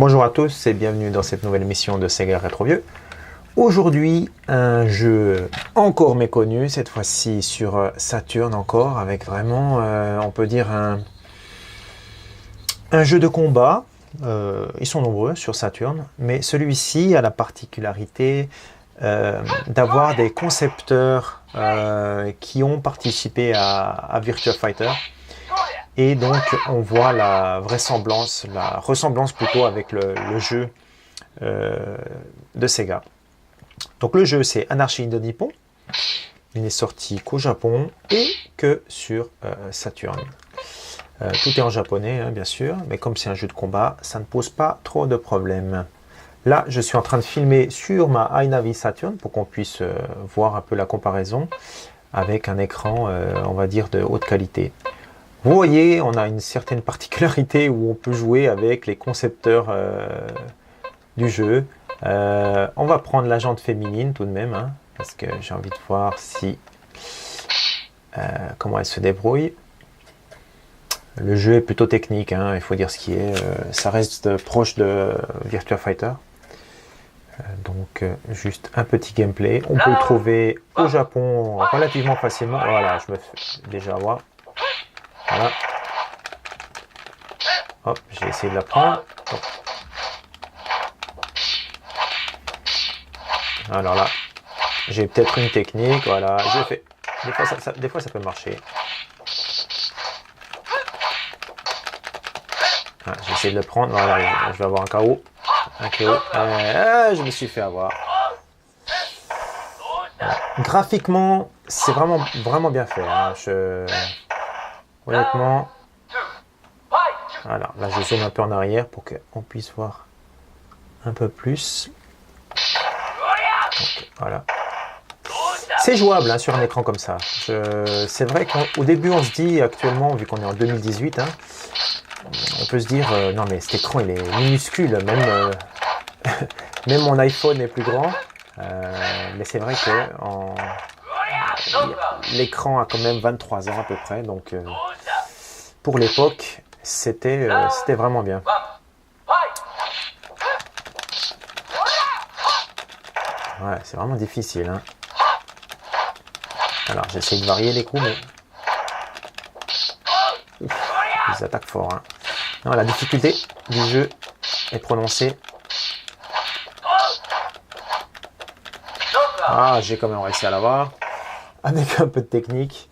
Bonjour à tous et bienvenue dans cette nouvelle émission de Sega Retro Vieux. Aujourd'hui, un jeu encore méconnu, cette fois-ci sur Saturn encore, avec vraiment, on peut dire, un jeu de combat. Ils sont nombreux sur Saturn, mais celui-ci a la particularité d'avoir des concepteurs qui ont participé à Virtua Fighter. Et donc, on voit la ressemblance plutôt avec le jeu de Sega. Donc, le jeu, c'est Anarchy in the Nippon. Il n'est sorti qu'au Japon et que sur Saturn. Tout est en japonais, hein, bien sûr, mais comme c'est un jeu de combat, ça ne pose pas trop de problèmes. Là, je suis en train de filmer sur ma iNavi Saturn pour qu'on puisse voir un peu la comparaison avec un écran, on va dire, de haute qualité. Vous voyez, on a une certaine particularité où on peut jouer avec les concepteurs du jeu. On va prendre la jante féminine tout de même, hein, parce que j'ai envie de voir si comment elle se débrouille. Le jeu est plutôt technique, hein, il faut dire ce qui est. Ça reste proche de Virtua Fighter. Donc, juste un petit gameplay. On peut le trouver au Japon relativement facilement. Voilà, je me fais déjà avoir. Voilà. Hop, j'ai essayé de la prendre. Hop. Alors là, j'ai peut-être une technique. Voilà, je fais. Des fois, ça peut marcher. Ah, j'ai essayé de le prendre. Voilà, je vais avoir un KO. Un KO. Je me suis fait avoir. Voilà. Graphiquement, c'est vraiment bien fait. Hein. Honnêtement, alors là je zoome un peu en arrière pour qu'on puisse voir un peu plus. Donc, voilà. C'est jouable hein, sur un écran comme ça. C'est vrai qu'au début on se dit actuellement, vu qu'on est en 2018, hein, on peut se dire non mais cet écran il est minuscule, même, même mon iPhone est plus grand. Mais c'est vrai que l'écran a quand même 23 ans à peu près, donc pour l'époque, c'était vraiment bien. Ouais, c'est vraiment difficile. Hein. Alors, j'essaie de varier les coups, mais... Ouf, ils attaquent fort. Hein. Non, la difficulté du jeu est prononcée. Ah, j'ai quand même réussi à l'avoir. Avec un peu de technique.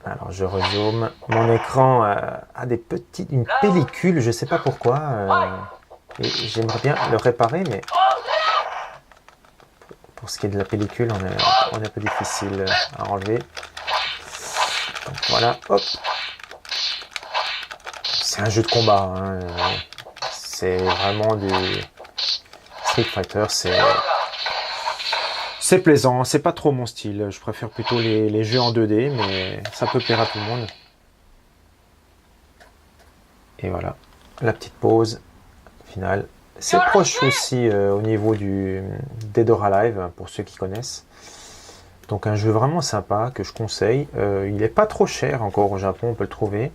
Alors je rezoome. Mon écran a une pellicule, je ne sais pas pourquoi. Et j'aimerais bien le réparer, mais pour ce qui est de la pellicule, on est un peu difficile à enlever. Donc voilà, hop. C'est un jeu de combat. Hein. C'est vraiment du Street Fighter. C'est plaisant, c'est pas trop mon style, je préfère plutôt les jeux en 2D, mais ça peut plaire à tout le monde. Et voilà, la petite pause finale. C'est proche aussi au niveau du Dead or Alive, pour ceux qui connaissent. Donc un jeu vraiment sympa que je conseille. Il n'est pas trop cher encore au Japon, on peut le trouver.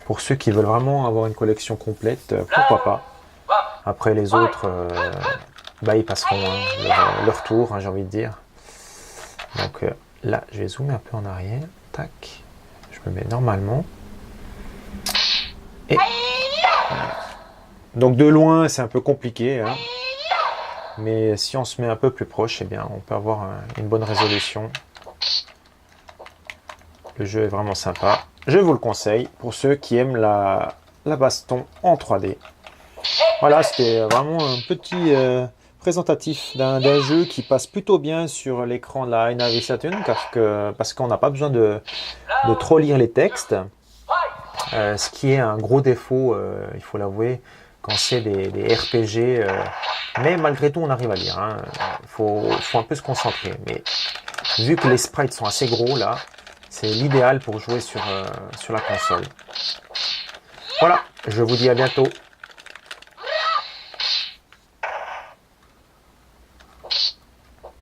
Pour ceux qui veulent vraiment avoir une collection complète, pourquoi pas. Après les autres... ils passeront hein, leur tour, hein, j'ai envie de dire. Donc là, je vais zoomer un peu en arrière. Tac. Je me mets normalement. Et donc de loin, c'est un peu compliqué. Hein. Mais si on se met un peu plus proche, eh bien, on peut avoir une bonne résolution. Le jeu est vraiment sympa. Je vous le conseille pour ceux qui aiment la baston en 3D. Voilà, c'était vraiment un petit... présentatif d'un jeu qui passe plutôt bien sur l'écran de la iNavi Saturn parce qu'on n'a pas besoin de trop lire les textes, ce qui est un gros défaut, il faut l'avouer, quand c'est des RPG, mais malgré tout on arrive à lire, hein. Faut un peu se concentrer, mais vu que les sprites sont assez gros là, c'est l'idéal pour jouer sur la console. Voilà, je vous dis à bientôt.